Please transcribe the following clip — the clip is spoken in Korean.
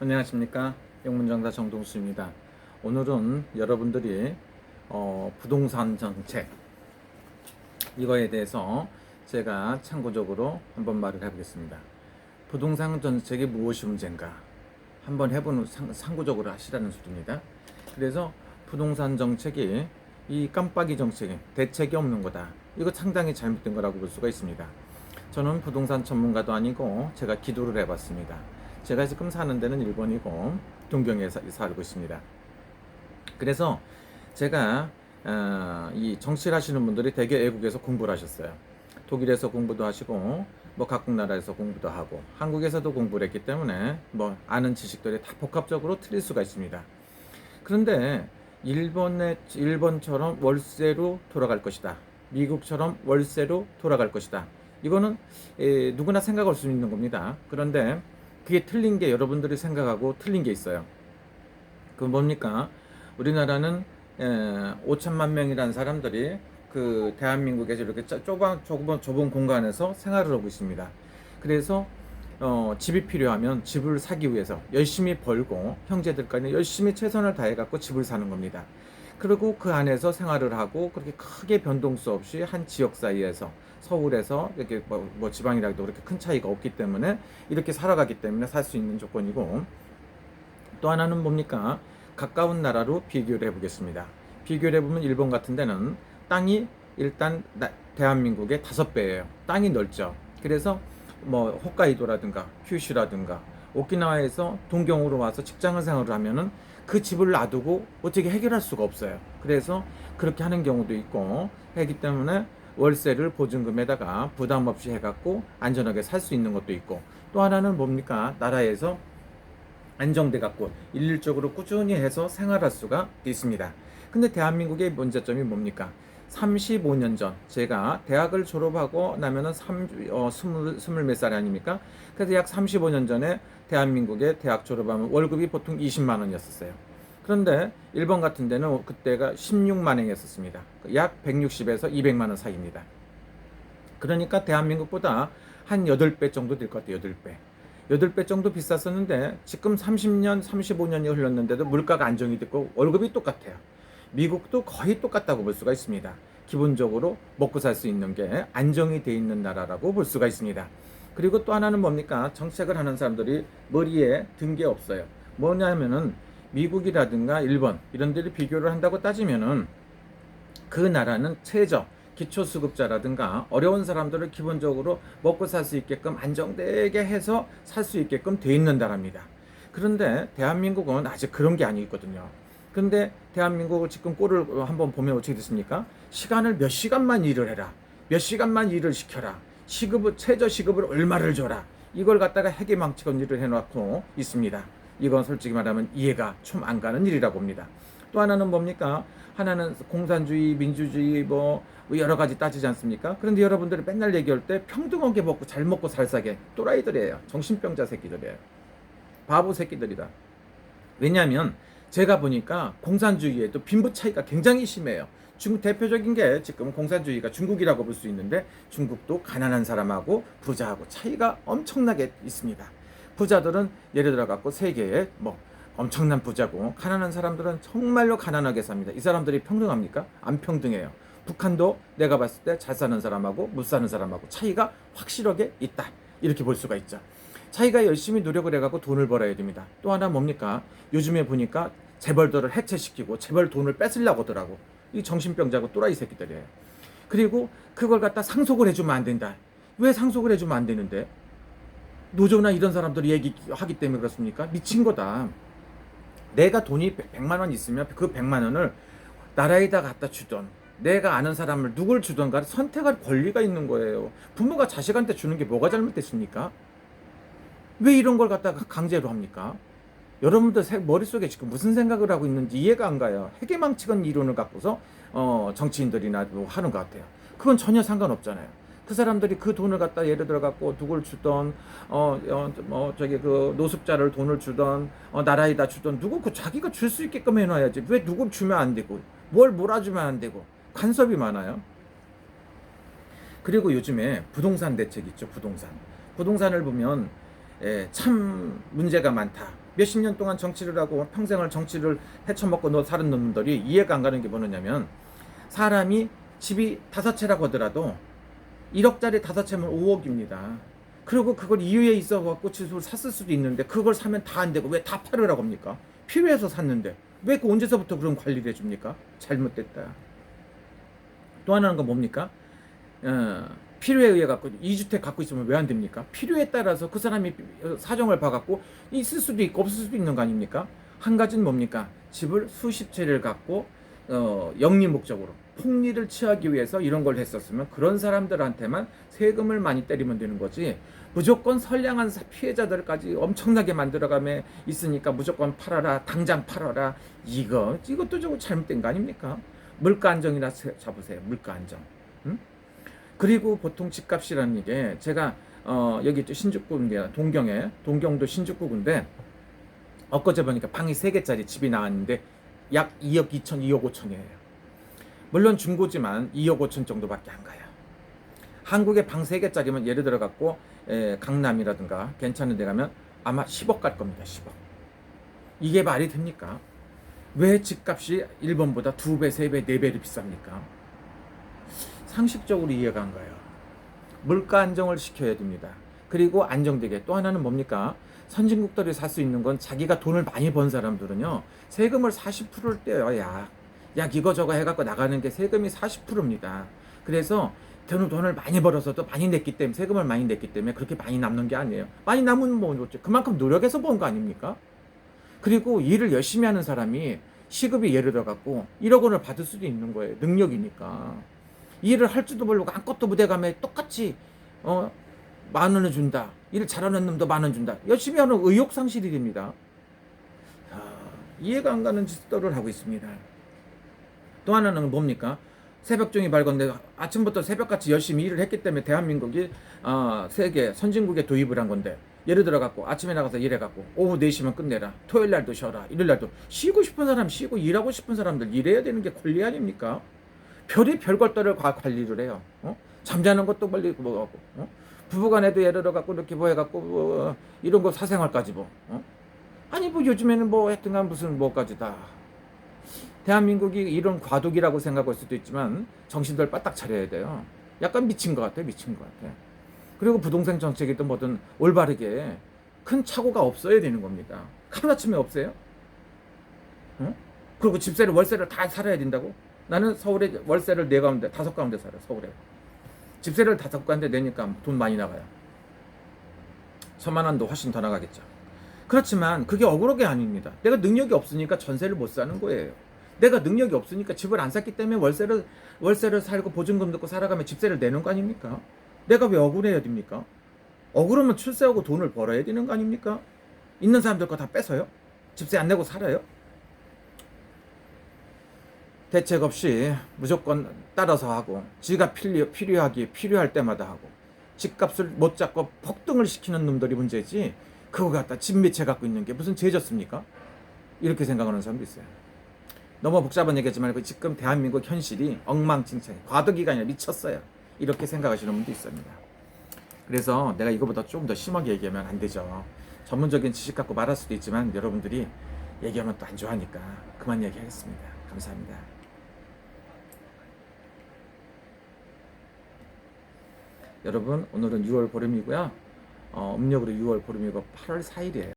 안녕하십니까. 영문정다 정동수입니다. 오늘은 여러분들이 부동산 정책 이거에 대해서 제가 참고적으로 한번 말을 해보겠습니다. 부동산 정책이 무엇이 문제인가 한번 해보는 참고적으로 하시라는 소리입니다. 그래서 부동산 정책이 이 깜빡이 정책이 대책이 없는 거다. 이거 상당히 잘못된 거라고 볼 수가 있습니다. 저는 부동산 전문가도 아니고 제가 기도를 해봤습니다. 제가 지금 사는 데는 일본이고 동경에 살고 있습니다. 그래서 제가 이 정치를 하시는 분들이 대개 외국에서 공부를 하셨어요. 독일에서 공부도 하시고 뭐 각국 나라에서 공부도 하고 한국에서도 공부를 했기 때문에 뭐 아는 지식들이 다 복합적으로 틀릴 수가 있습니다. 그런데 일본처럼 월세로 돌아갈 것이다. 미국처럼 월세로 돌아갈 것이다. 이거는 누구나 생각할 수 있는 겁니다. 그런데 그게 틀린 게 여러분들이 생각하고 틀린 게 있어요. 그 뭡니까? 우리나라는 5천만 명이라는 사람들이 그 대한민국에서 이렇게 좁은 공간에서 생활을 하고 있습니다. 그래서 집이 필요하면 집을 사기 위해서 열심히 벌고 형제들까지 열심히 최선을 다해 갖고 집을 사는 겁니다. 그리고 그 안에서 생활을 하고 그렇게 크게 변동수 없이 한 지역 사이에서 서울에서 이렇게 뭐 지방이라도 그렇게 큰 차이가 없기 때문에 이렇게 살아가기 때문에 살 수 있는 조건이고, 또 하나는 뭡니까? 가까운 나라로 비교를 해보겠습니다. 비교를 해보면 일본 같은 데는 땅이 일단 대한민국의 5배예요. 땅이 넓죠. 그래서 뭐 홋카이도라든가 큐슈라든가 오키나와에서 동경으로 와서 직장을 생활을 하면은 그 집을 놔두고 어떻게 해결할 수가 없어요. 그래서 그렇게 하는 경우도 있고 하기 때문에 월세를 보증금에다가 부담 없이 해갖고 안전하게 살 수 있는 것도 있고, 또 하나는 뭡니까? 나라에서 안정돼 갖고 일률적으로 꾸준히 해서 생활할 수가 있습니다. 근데 대한민국의 문제점이 뭡니까? 35년 전 제가 대학을 졸업하고 나면은 스물 몇 살 아닙니까? 그래서 약 35년 전에 대한민국에 대학 졸업하면 월급이 보통 20만 원이었었어요. 그런데 일본 같은 데는 그때가 16만 원이었습니다. 약 160에서 200만 원 사이입니다. 그러니까 대한민국보다 한 8배 정도 될 것 같아요. 8배. 8배 정도 비쌌었는데 지금 30년, 35년이 흘렀는데도 물가가 안정이 됐고 월급이 똑같아요. 미국도 거의 똑같다고 볼 수가 있습니다. 기본적으로 먹고 살 수 있는 게 안정이 돼 있는 나라라고 볼 수가 있습니다. 그리고 또 하나는 뭡니까? 정책을 하는 사람들이 머리에 든 게 없어요. 뭐냐면은 미국이라든가 일본 이런 데를 비교를 한다고 따지면은 그 나라는 최저 기초수급자라든가 어려운 사람들을 기본적으로 먹고 살 수 있게끔 안정되게 해서 살 수 있게끔 돼 있는 나라입니다. 그런데 대한민국은 아직 그런 게 아니거든요. 근데 대한민국을 지금 꼴을 한번 보면 어떻게 됐습니까? 시간을 몇 시간만 일을 해라. 몇 시간만 일을 시켜라. 시급을, 최저 시급을 얼마를 줘라. 이걸 갖다가 해계망치건 일을 해놓고 있습니다. 이건 솔직히 말하면 이해가 좀 안 가는 일이라고 봅니다. 또 하나는 뭡니까? 하나는 공산주의, 민주주의 뭐 여러 가지 따지지 않습니까? 그런데 여러분들이 맨날 얘기할 때 평등하게 먹고 잘 먹고 살사게 또라이들이에요. 정신병자 새끼들이에요. 바보 새끼들이다. 왜냐하면 제가 보니까 공산주의에도 빈부 차이가 굉장히 심해요. 중국 대표적인 게 지금 공산주의가 중국이라고 볼 수 있는데 중국도 가난한 사람하고 부자하고 차이가 엄청나게 있습니다. 부자들은 예를 들어 갖고 세계에 뭐 엄청난 부자고 가난한 사람들은 정말로 가난하게 삽니다. 이 사람들이 평등합니까? 안 평등해요. 북한도 내가 봤을 때 잘 사는 사람하고 못 사는 사람하고 차이가 확실하게 있다. 이렇게 볼 수가 있죠. 자기가 열심히 노력을 해갖고 돈을 벌어야 됩니다. 또 하나 뭡니까? 요즘에 보니까 재벌들을 해체시키고 재벌 돈을 뺏으려고 하더라고. 이 정신병자고 또라이 새끼들이에요. 그리고 그걸 갖다 상속을 해주면 안 된다. 왜 상속을 해주면 안 되는데? 노조나 이런 사람들이 얘기하기 때문에 그렇습니까? 미친 거다. 내가 돈이 100만 원 있으면 그 100만 원을 나라에다 갖다 주던 내가 아는 사람을 누굴 주던가 선택할 권리가 있는 거예요. 부모가 자식한테 주는 게 뭐가 잘못됐습니까? 왜 이런 걸 갖다가 강제로 합니까? 여러분들 머릿속에 지금 무슨 생각을 하고 있는지 이해가 안 가요. 해계망측한 이론을 갖고서 정치인들이나 뭐 하는 것 같아요. 그건 전혀 상관없잖아요. 그 사람들이 그 돈을 갖다 예를 들어 갖고 누굴 주던 저기 그 노숙자를 돈을 주던 나라에다 주던 누구 그 자기가 줄 수 있게끔 해놔야지. 왜 누굴 주면 안 되고 뭘 몰아주면 안 되고 간섭이 많아요. 그리고 요즘에 부동산 대책 있죠. 부동산을 보면 참 문제가 많다. 몇십 년 동안 정치를 하고 평생을 정치를 헤쳐먹고 사는 놈들이 이해가 안 가는 게 뭐냐면, 사람이 집이 5채라고 하더라도 1억짜리 5채면 5억입니다. 그리고 그걸 이유에 있어갖고 집을 샀을 수도 있는데, 그걸 사면 다 안 되고 왜 다 팔으라고 합니까? 필요해서 샀는데 왜 그 언제서부터 그런 관리를 해줍니까? 잘못됐다. 또 하나는 건 뭡니까? 필요에 의해 갖고 2주택 갖고 있으면 왜 안 됩니까? 필요에 따라서 그 사람이 사정을 봐갖고 있을 수도 있고 없을 수도 있는 거 아닙니까? 한 가지는 뭡니까? 집을 수십 채를 갖고 영리 목적으로 폭리를 취하기 위해서 이런 걸 했었으면 그런 사람들한테만 세금을 많이 때리면 되는 거지, 무조건 선량한 피해자들까지 엄청나게 만들어가며 있으니까 무조건 팔아라, 당장 팔아라, 이것도 조금 잘못된 거 아닙니까? 물가 안정이나 잡으세요. 물가 안정. 응? 그리고 보통 집값이라는 게, 제가 여기 신축구인데, 동경도 신축구인데, 엊그제 보니까 방이 3개짜리 집이 나왔는데 약 2억 2천, 2억 5천이에요. 물론 중고지만 2억 5천 정도밖에 안 가요. 한국에 방 3개짜리면 예를 들어 갖고 강남이라든가 괜찮은 데 가면 아마 10억 갈 겁니다. 10억. 이게 말이 됩니까? 왜 집값이 일본보다 2배, 3배, 4배로 비쌉니까? 상식적으로 이해가 안 가요. 물가 안정을 시켜야 됩니다. 그리고 안정되게. 또 하나는 뭡니까? 선진국들이 살 수 있는 건, 자기가 돈을 많이 번 사람들은요, 세금을 40%를 떼요. 약 이거저거 해갖고 나가는 게 세금이 40%입니다. 그래서 돈을 많이 벌어서도 많이 냈기 때문에, 세금을 많이 냈기 때문에 그렇게 많이 남는 게 아니에요. 많이 남으면 뭐 그만큼 노력해서 번 거 아닙니까? 그리고 일을 열심히 하는 사람이 시급이 예를 들어 갖고 1억 원을 받을 수도 있는 거예요. 능력이니까. 일을 할 줄도 모르고 아무것도 못해가며 똑같이 10,000원을 준다. 일 잘하는 놈도 10,000원 준다. 열심히 하는 의욕상실이 됩니다. 이해가 안 가는 짓들을 하고 있습니다. 또 하나는 뭡니까? 새벽종이 밝았는데 아침부터 새벽같이 열심히 일을 했기 때문에 대한민국이 세계 선진국에 도입을 한 건데, 예를 들어 갖고 아침에 나가서 일해갖고 오후 4시면 끝내라, 토요일 날도 쉬어라, 일요일 날도 쉬고 싶은 사람 쉬고, 일하고 싶은 사람들 일해야 되는 게 권리 아닙니까? 별것들을 관리를 해요. 잠자는 것도 빨리 뭐하고, 부부간에도 예를 들어 갖고 이렇게 뭐 해갖고 이런 거 사생활까지 아니 뭐 요즘에는 뭐 하여튼간 무슨 뭐까지 다. 대한민국이 이런 과도기라고 생각할 수도 있지만 정신들 바짝 차려야 돼요. 약간 미친 것 같아. 그리고 부동산 정책이든 뭐든 올바르게 큰 착오가 없어야 되는 겁니다. 하루아침에 없어요? 그리고 집세를, 월세를 다 살아야 된다고? 나는 서울에 월세를 4가운데 5가운데 살아. 서울에 집세를 5가운데 내니까 돈 많이 나가요. 10,000원도 훨씬 더 나가겠죠. 그렇지만 그게 억울한 게 아닙니다. 내가 능력이 없으니까 전세를 못 사는 거예요. 내가 능력이 없으니까 집을 안 샀기 때문에 월세를 살고 보증금 듣고 살아가면 집세를 내는 거 아닙니까? 내가 왜 억울해야 됩니까? 억울하면 출세하고 돈을 벌어야 되는 거 아닙니까? 있는 사람들 거 다 뺏어요? 집세 안 내고 살아요? 대책 없이 무조건 따라서 하고, 지가 필요할 때마다 하고, 집값을 못 잡고 폭등을 시키는 놈들이 문제지, 그거 갖다 집 몇 채 갖고 있는 게 무슨 죄졌습니까? 이렇게 생각하는 사람도 있어요. 너무 복잡한 얘기지만 지금 대한민국 현실이 엉망진창, 과도기가 아니라 미쳤어요. 이렇게 생각하시는 분도 있습니다. 그래서 내가 이거보다 좀 더 심하게 얘기하면 안 되죠. 전문적인 지식 갖고 말할 수도 있지만 여러분들이 얘기하면 또 안 좋아하니까 그만 얘기하겠습니다. 감사합니다. 여러분, 오늘은 6월 보름이고요. 음력으로 6월 보름이고 8월 4일이에요.